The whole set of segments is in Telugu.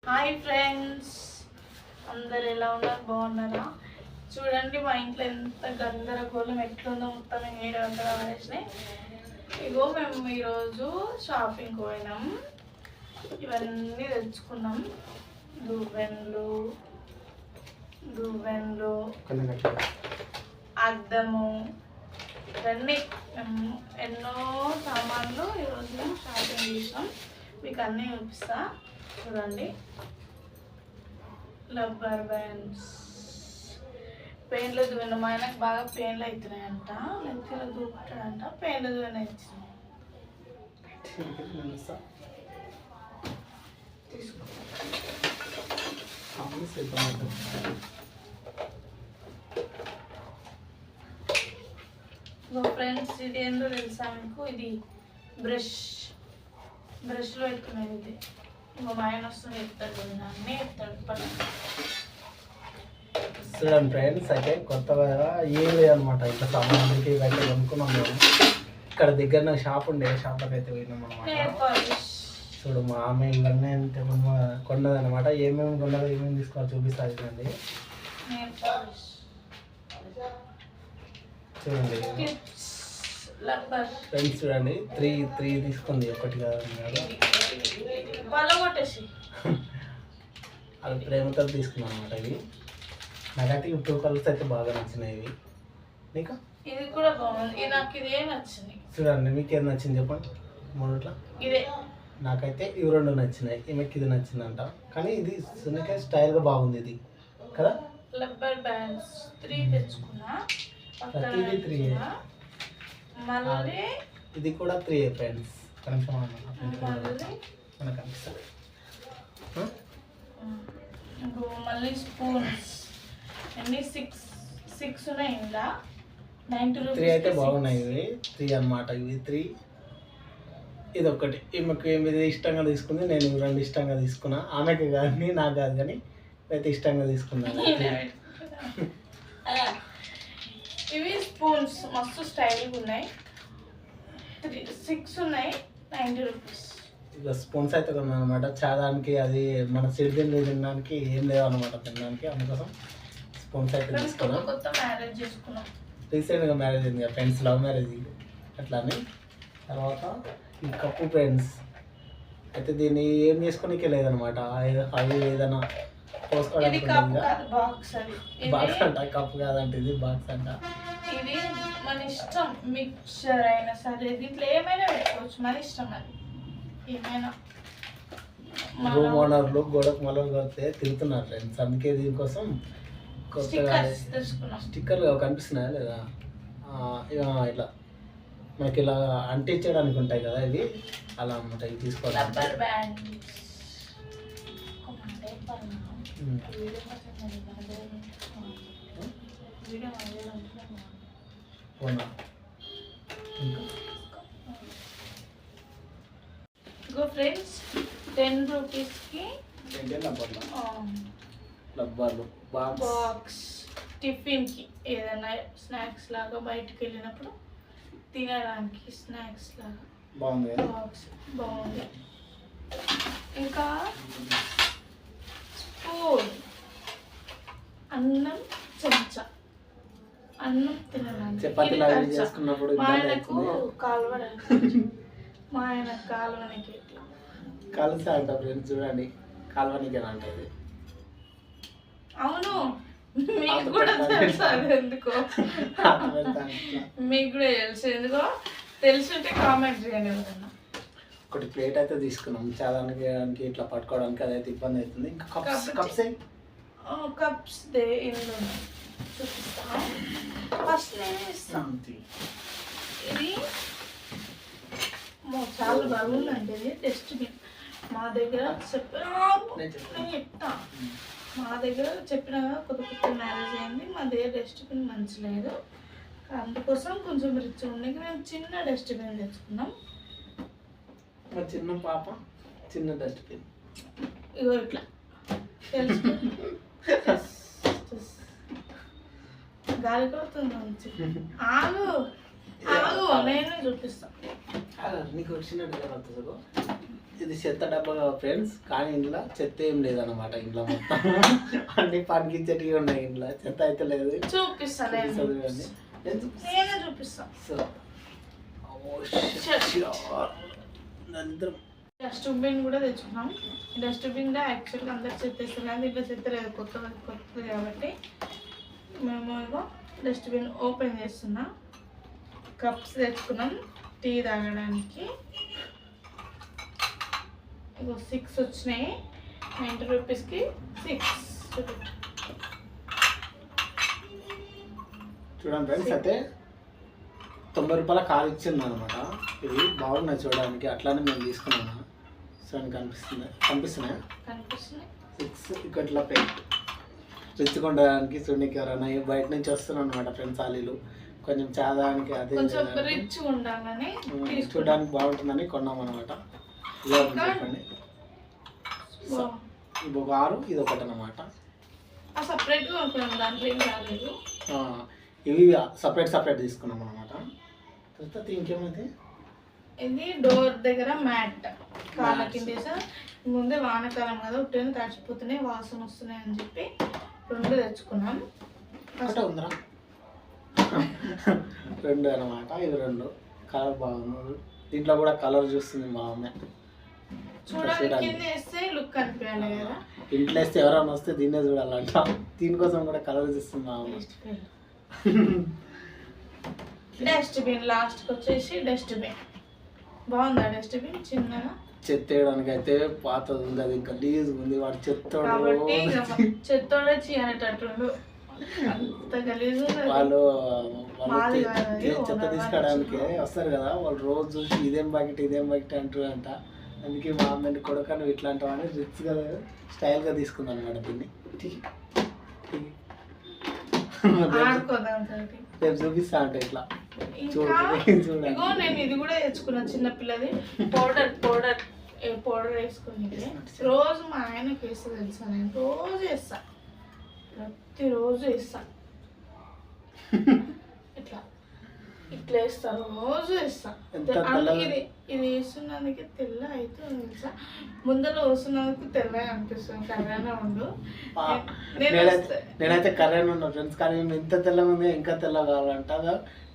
హాయ్ ఫ్రెండ్స్, అందరు ఎలా ఉన్నారు? బాగున్నారా? చూడండి మా ఇంట్లో ఎంత గందరగోళం ఎట్లుందో, మొత్తం ఏడు వందల పడేసినాయి. ఇగో మేము ఈరోజు షాపింగ్కి పోయినాం, ఇవన్నీ తెచ్చుకున్నాం. దువ్వెన్లు, అద్దము, ఇవన్నీ ఎన్నో సామాన్లు ఈరోజు మేము షాపింగ్ చేసినాం. మీకు అన్నీ చూపిస్తా, చూడండి. రబ్బర్ బ్యాండ్స్, పెయిన్లు దువ్వెన, మా ఆయనకు బాగా పెయిన్లు అవుతున్నాయంట, లెక్కలు దూపుతాడంట, పెయిన్లు దువ్వెన ఇచ్చినాయి. తీసుకో ఫ్రెండ్స్, ఇది ఏందో తెలుసా మీకు? ఇది బ్రష్లో పెట్టుకునేది. ఇది ఇంకో మా ఆయన వస్తుంది చెప్తాడు, అన్నీ చెప్తాడు. చూడండి ఫ్రెండ్స్, అయితే కొత్తగా ఏం లేదనమాట. ఇట్లా సామాన్లకి ఇవైతే కొనుక్కున్నాం మేము. ఇక్కడ దగ్గర షాప్ ఉండే, షాప్లోకి అయితే పోయినాం అనమాట. చూడు మా ఆమె ఇవన్నీ అంటే కొన్నదనమాట. ఏమేమి కొన్నదో ఏమేమి తీసుకోవాలి చూపిస్తారు చూడండి. చూడండి ఫ్రెండ్స్, చూడండి త్రీ తీసుకుంది, ఒకటి కాదు. అది ప్రేమతో తీసుకున్నాం అనమాట. ఇవి నాకైతే ఈ 2 కలర్స్ అయితే బాగా నచ్చినాయి. ఇవి నీకు? ఇది కూడా బాగుంది, నాకు ఇదే నచ్చింది. చూడండి, మీకు ఏది నచ్చింది చెప్పండి. మూడుట్లా ఇదే. నాకైతే ఇవి 2 నచ్చినాయి, ఈమెకి ఇది నచ్చిందంట. కానీ ఇది సునీక స్టైల్గా బాగుంది ఇది కదా. రబ్బర్ బ్యాండ్స్ 3 తెచ్చుకున్నా, ప్రతిదీ 3. మళ్ళీ ఇది కూడా 3 ఫ్రెండ్స్. కనీసం మనకు అనిపిస్తుంది. మళ్ళీ స్పూన్స్ అన్ని 6 ఉన్నాయి. ఇలా 90 రూపీస్ 3 అయితే బాగున్నాయి. ఇవి 3 అన్నమాట. ఇవి 3. ఇది ఒకటి ఈమెకు ఇది ఇష్టంగా తీసుకుంది, నేను ఇవి 2 ఇష్టంగా తీసుకున్నా. ఆమెకి కానీ నాకు కాదు, కానీ అయితే ఇష్టంగా తీసుకున్నాను. ఇవి స్పూన్స్ మస్తు స్టైల్గా ఉన్నాయి. 6 ఉన్నాయి, 90 రూపీస్. ఇక స్పూన్స్ అయితే కొన్నాను అనమాట. చాదానికి అది మన సిరిదిండి తినడానికి ఏం లేవు అనమాట, తినడానికి. అందుకోసం స్పూన్స్ అయితే తీసుకున్నాం. కొత్త మ్యారేజ్ చేసుకున్నాం, రీసెంట్గా మ్యారేజ్ అయింది ఫ్రెండ్స్, లవ్ మ్యారేజ్ అట్లా అని. తర్వాత ఈ కప్పు ఫ్రెండ్స్ అయితే దీన్ని ఏం చేసుకోనికే లేదనమాట. అవి ఏదైనా పోసుకోవడానికి బాక్స్ అంట, కప్పు కాదంట, ఇది బాక్స్ అంట. ఇది మన ఇష్టం, మిక్చర్ అయినా సరే దీంట్లో ఏమైనా పెట్టుకోవచ్చు, మన ఇష్టం. అది ఏమైనా రూమ్ ఓనర్లు గోడకు మొదలు కొడితే తిరుగుతున్నారు ఫ్రెండ్స్. అందుకే దీనికోసం కొత్తగా స్టిక్కర్లు కనిపిస్తున్నాయా లేదా, ఇట్లా మనకి ఇలా అంటించడానికి ఉంటాయి కదా, ఇవి అలా అనమాట. ఇవి తీసుకోవాలి. ఫ్రెండ్స్ 10 రూపీస్కి డబ్బాలు బాక్స్, టిఫిన్కి ఏదైనా స్నాక్స్ లాగా బయటకు వెళ్ళినప్పుడు తినడానికి స్నాక్స్ లాగా బాగుంది బాక్స్, బాగుంది. ఇంకా స్పూన్, అన్నం చెంచా, అన్నం తినడానికి. మా ఆయనకు కాలువనికి కలిసి అంట ఫ్రెండ్స్. చూడండి, కాలువనికి అంటే అవును, మీకు కూడా తెలుసు. అది ఎందుకో మీకు కూడా తెలుసు, ఎందుకో తెలుసుంటే కామెంట్ చేయండి ఎవరన్నా. ఒకటి ప్లేట్ అయితే తీసుకున్నాం, చాలానికి ఇట్లా పట్టుకోవడానికి, అదైతే ఇబ్బంది అవుతుంది. ఇంకా కప్స్ ఇందులో చూపిస్తా. ఫస్ట్ నేను ఇస్తాను. ఇది చాలా బాగుందండి. ఇది డస్ట్బిన్ మా దగ్గర చెప్తా, మా దగ్గర చెప్పిన కొత్త మ్యారేజ్ అయింది, మా దగ్గర డస్ట్బిన్ మంచి లేదు. అందుకోసం కొంచెం రిచ్ ఉండి మేము చిన్న డస్ట్బిన్ తెచ్చుకున్నాం. చిన్న పాప చిన్న డస్ట్బిన్ ఇగో ఇట్లా తెలుసు. గాలి కొడుతుంది మంచి. ఆగు నేను చూపిస్తాను. నీకు చిన్న ఇది చెత్త డబ్బా ఫ్రెండ్స్, కానీ ఇంట్లో చెత్త ఏం లేదన్నమాట. ఇంట్లో మొత్తం అన్ని పనికించేటివి ఉన్నాయి. ఇంట్లో చెత్త అయితే లేదు. చూపిస్తాను డస్ట్బిన్ కూడా తెచ్చుకున్నాం. డస్ట్బిన్ యాక్చువల్గా అందరు చెత్త వేస్తారు కానీ ఇట్లా చెత్త లేదు, కొత్తది కాబట్టి మేము ఏమో డస్ట్బిన్ ఓపెన్ చేస్తున్నాం. కప్స్ తెచ్చుకున్నాం టీ తాగడానికి. ఇగో 6 వచ్చినాయి. 90 రూపీస్కి 6. చూడండి ఫ్రెండ్స్, అయితే 90 రూపాయల కారు ఇచ్చింది అనమాట. ఇది బాగున్నాయి చూడడానికి, అట్లానే మేము తీసుకున్నాము. చూడండి కనిపిస్తున్నాయి 6. ఇక్కట్లా పెయింట్ రిచ్చుకోవడానికి చూడడానికి ఎవరైనా బయట నుంచి వస్తున్నాను అనమాట ఫ్రెండ్స్. ఆలీలు కొంచెం చాదానికి అదే రిచ్ ఉండాలని చూడడానికి బాగుంటుందని కొన్నాం అనమాట. చెప్పండి, ఇది ఒక 6, ఇది ఒకటి అనమాట. ఇవి సపరేట్ తీసుకున్నాం అనమాట. తర్వాత ఇంకేమైతే ఇది డోర్ దగ్గర మ్యాట్ కాళ్ళ కింద ముందే వానకాలం కదా, ఉట్టిని తడిచిపోతున్నాయి, వాసన వస్తున్నాయి అని చెప్పి 2 తెచ్చుకున్నాం. ఉందరా 2 అనమాట. ఇవి 2 కలర్ బాగుంది. దీంట్లో కూడా కలర్ చూస్తుంది మా అమ్మ. చూడాలి వేస్తే లుక్ అనిపించాలి కదా, ఇంట్లో వేస్తే ఎవరైనా వస్తే దీన్నే చూడాలంట. దీనికోసం కూడా కలర్ చూస్తుంది మా అమ్మ. డస్ట్బిన్ లాస్ట్కి వచ్చేసి డస్ట్బిన్ బాగుందా? డస్ట్బిన్ చిన్నగా చెత్త వేయడానికి అయితే పాతది ఉంది, అది గలీజ్ ఉంది. వాడు చెత్తోడే చేయనట్టు అంత గలీజ్. వాళ్ళు చెత్త తీసుకోవడానికి వస్తారు కదా, వాళ్ళు రోజు చూసి ఇదేం బకెట్ అంటారు అంట. అందుకే మా అమ్మని కొడుక నువ్వు ఇట్లా అంటావని రిచ్గా స్టైల్గా తీసుకుంది అనమాట. దీన్ని రేపు చూపిస్తా అంటే ఇట్లా చూడండి. నేను ఇది కూడా తెచ్చుకున్నా, చిన్నపిల్లది పౌడర్ వేసుకుని రోజు మా ఆయనకి వేస్తా తెలుసా. నేను రోజు వేస్తా, ప్రతిరోజు వేస్తా. ఇట్లా వేస్తా, రోజు వేస్తా. ఇది వేస్తున్నందుకే తెల్ల అయితే తెలుసా, ముందర వస్తున్నందుకు తెల్లగా అనిపిస్తుంది. కర్రగా ఉండు. నేనైతే కర్రగా ఉన్నా ఫ్రెండ్స్, కానీ నేను ఎంత తెల్లగా ఉంది ఇంకా తెల్లగా కావాలంట.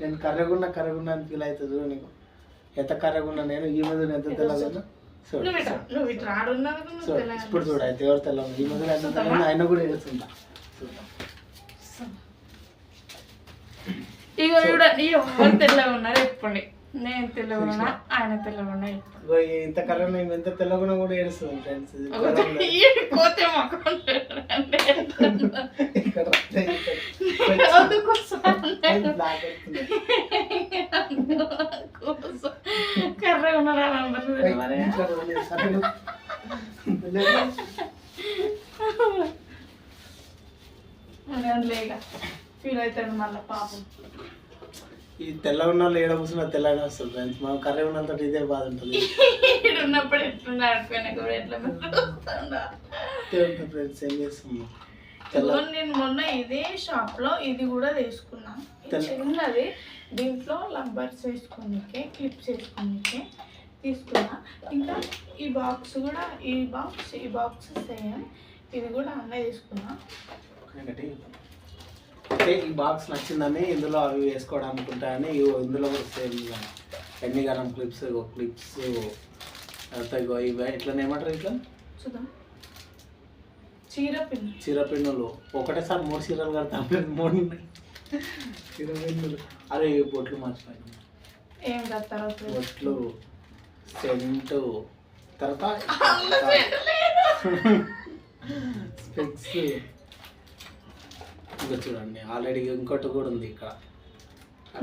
నేను కర్రగున్నా అని ఫీల్ అవుతుంది. చూడు నీకు ఎంత కర్రగా ఉన్నా నేను, ఈ మీద ఎంత తెల్లగా ఉన్నా. ఇప్పుడు చూడు అయితే ఎవరు తెల్ల ఉంది, ఈ మీద ఎంత తెల్ల ఆయన కూడా వేస్తుందా. ఇక చూడండి ఎవరు తెల్లగా ఉన్నారు చెప్పండి. నేను తెల్లగా ఉన్నా, ఆయన తెల్లగా ఉన్నా. ఇంత కర్ర ఎంత తెల్లగా కూడా ఏడుస్తుంది ఫ్రెండ్స్. కర్రగా ఉన్నారా లేక ఫీల్ అవుతాడు మళ్ళీ పాపం. ఈ తెల్ల ఉన్న వాళ్ళు ఏడ కూర్చున్నా తెల్లగా వస్తుంది ఫ్రెండ్స్. మనం కర్రీ ఉన్నంత ఇదే బాధ ఉంటుంది. ఉన్నప్పుడు ఎట్లున్నారు ఫ్రెండ్స్. ఏం చేస్తున్నాం, నేను మొన్న ఇదే షాప్ లో ఇది కూడా తీసుకున్నా. చిన్నది, దీంట్లో లంబర్స్ వేసుకోనికే, క్లిప్స్ వేసుకోనికే తీసుకున్నా. ఇంకా ఈ బాక్స్ కూడా ఈ బాక్స్ సేమ్, ఇది కూడా అన్నీ తీసుకున్నా. అంటే ఈ బాక్స్ నచ్చిందని ఇందులో అవి వేసుకోవడానికి అనుకుంటాయని ఇందులో కూడా సేమ్ ఎన్ని గరం క్లిప్స్ ఇవి ఇట్లా ఏమంటారు, ఇట్లా చూద్దాం. చీర పిన్నులు ఒకటేసారి 3 చీరలు కడతాం. 3 చీర పిన్నులు. అరే బొట్లు మర్చిపోయింది. ఏం కడతారు బొట్లు, సెంటు, తర్వాత స్పెక్స్. ఇంకా చూడండి ఆల్రెడీ ఇంకోటి కూడా ఉంది ఇక్కడ.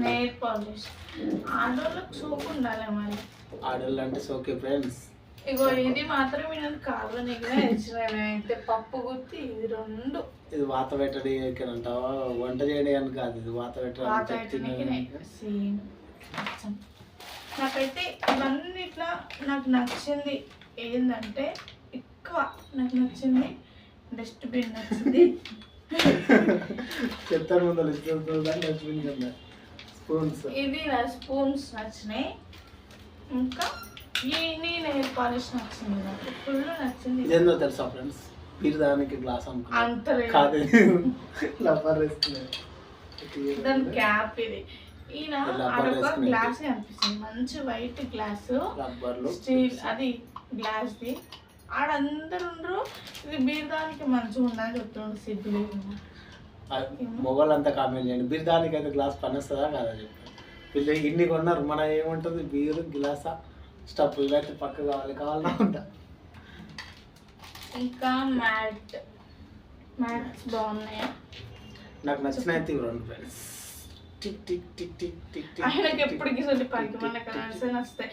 Nail polish. ఆడోళ్ళకి సోకు ఉండాలి మరి. ఆడోళ్ళు అంటే సోకే ఫ్రెండ్స్. ఇగో ఇది మాత్రం నేను కాళ్ళు అయితే పప్పు గుర్తి ఇది 2. ఇది వాత పెట్టడానికి అంటావా, వంట చేయడానికి కాదు, ఇది వాత పెట్టడానికి. నాకైతే ఇవన్నీ ఇట్లా నాకు నచ్చింది ఏంటంటే, ఎక్కువ నాకు నచ్చింది డస్ట్బిన్ నచ్చింది. చెత్త ముందు స్పూన్స్, ఇవి స్పూన్స్ నచ్చినాయి. ఇంకా ఈ నెయిల్ పాలిష్ నచ్చింది నాకు, ఫుల్ నచ్చింది. ఇదేందో తెలుసా ఫ్రెండ్స్, మీరు దానికి గ్లాస్ అనుకున్నా అంత కాదు, రబ్బర్ వేసుకునేది. దాని క్యాప్ ఇది. ఈయన ఆడొక గ్లాస్ అనిపిస్తుంది, మంచి వైట్ గ్లాస్, రబ్బర్లు స్టీల్ అది గ్లాస్ది. ఆడందరూ ఇది బీర్దానికి మంచిగా ఉందని చెప్తున్నాడు సిద్ధులు. మొబైల్ అంతా కామెంట్ చేయండి, బీర్ దానికి అయితే గ్లాస్ పనిస్తుందా కాదా చెప్పండి. వీళ్ళు ఇన్ని కొన్నారు, మన ఏముంటుంది బీరు గ్లాసా స్టప్ ఇవైతే పక్క కావాలన్నా ఉంటా. ఇంకా మ్యాట్స్ బాగున్నాయా? నాకు నచ్చిన అయితే ఇవి రెండు friends. Tick tick tick tick tick tick. ఆయనకి ఎప్పటికీ పనికి మన కలర్స్ నచ్చుతాయి.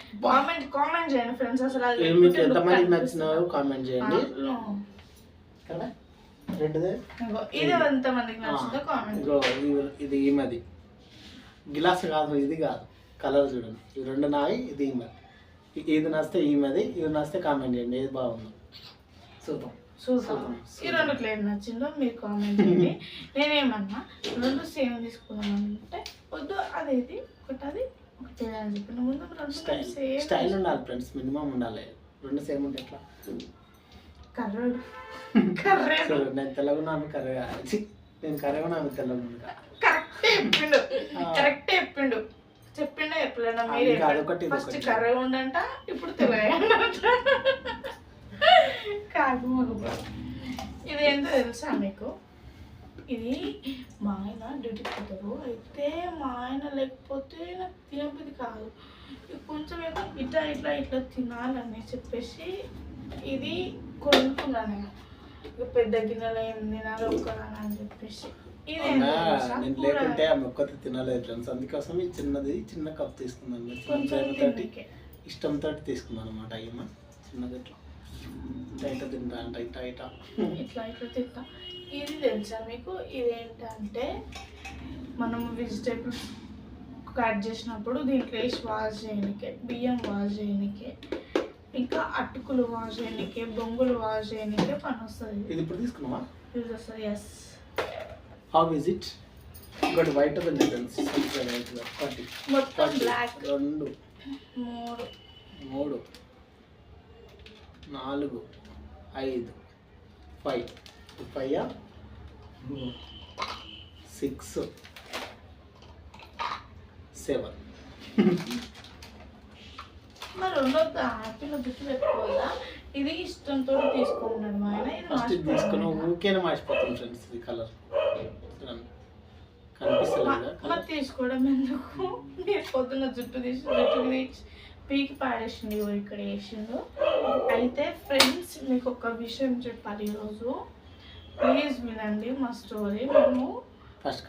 కామెంట్ చేయండి ఫ్రెండ్స్, అసలు అది మీకు ఎంతమందికి నచ్చినాయో కామెంట్ చేయండి. కదా రెడ్దే ఇది ఎంతమందికి నచ్చిందో కామెంట్. ఇది ఈమెది గిలాస్ కాదు, ఇది కాదు, కలర్ చూడండి. ఇవి రెండు నాయి, ఇది ఈమెది. ఇది నచ్చితే ఈమెది, ఇది నచ్చితే కామెంట్ చేయండి ఏది బాగుందో. చూద్దాం. ఈ రెండు క్లియర్ నచ్చిందో మీరు కామెంట్ చేయండి. నేనేమన్నా రెండు సేమ్ తీసుకున్నామంటే వద్దు, అదేది ఒకటి అది ఒకటి అని చెప్పిన ముందు రెండు స్టైల్ ఉండాలి ఫ్రెండ్స్, మినిమం ఉండాలి. రెండు సేమ్ ఉంటే ఎట్లా? కర్రే నేను తెల్లగున్నాను కర్రే, నేను కర్రే ఉన్నాను తెల్లగున్నా. కరెక్ట్ చెప్పిండు చెప్పలేనా మీరే? ఫస్ట్ కర్రే ఉండంట, ఇప్పుడు తెల్లగంట. కాదు ఇది ఏంటో తెలుసా మీకు? ఇది మా ఆయన డ్యూటీకి పోతారు, అయితే మా ఆయన లేకపోతే నాకు తినబుద్ధి కాదు. కొంచెం ఏమో ఇట్లా ఇట్లా ఇట్లా తినాలని చెప్పేసి ఇది కొనుక్కున్నాను నేను. ఇక పెద్ద గిన్నెలో ఏం తినాలి ఒక్కదాని అని చెప్పేసి. నేను లేకుంటే ఆమె ఒక్కటి తినలేదు ఫ్రెండ్స్, అందుకోసం ఈ చిన్న కప్ తీసుకున్నాను. ఇష్టంతో తీసుకున్నాను అనమాట. ఈమె చిన్నది ఇట్లా ఇట్లా తింటా అంట, ఇట్లా ఇట్లా తింటా. ఇది తెలుసా మీకు? ఇదేంటంటే మనం వెజిటేబుల్స్ కట్ చేసినప్పుడు దీంట్లో వేసి వాష్ చేయడానికి, బియ్యం వాష్ చేయడానికి, ఇంకా అటుకులు వాష్ చేయడానికి, బొంగులు వాష్ చేయడానికి పని వస్తుంది. ఇది ఇప్పుడు తీసుకున్నావా? యూజ్ వస్తుంది. ఎస్. How is it? ఇంకోటి వైట్ ఉంది ఫ్రెండ్స్, మొత్తం బ్లాక్. 2 3 4 5 5 5 6 7. మరి ఉండొద్దు, హ్యాపీలో జుట్టు పెట్టుకోవద్దా? ఇది ఇష్టంతో తీసుకున్నాడు మా ఆయన. ఫస్ట్ తీసుకుని ఊకేనే మార్చిపోతుంది ఫ్రెండ్స్. ఇది కలర్ కనిపిస్తలేదా? తీసుకోవడం ఎందుకు? మీరు పొద్దున్న జుట్టు తీసి పీకి పాడేసింది ఇక్కడ వేసిండు. అయితే ఫ్రెండ్స్ మీకు ఒక విషయం చెప్పాలి ఈరోజు, ప్లీజ్ వినండి మా స్టోరీ. మేము ఫస్ట్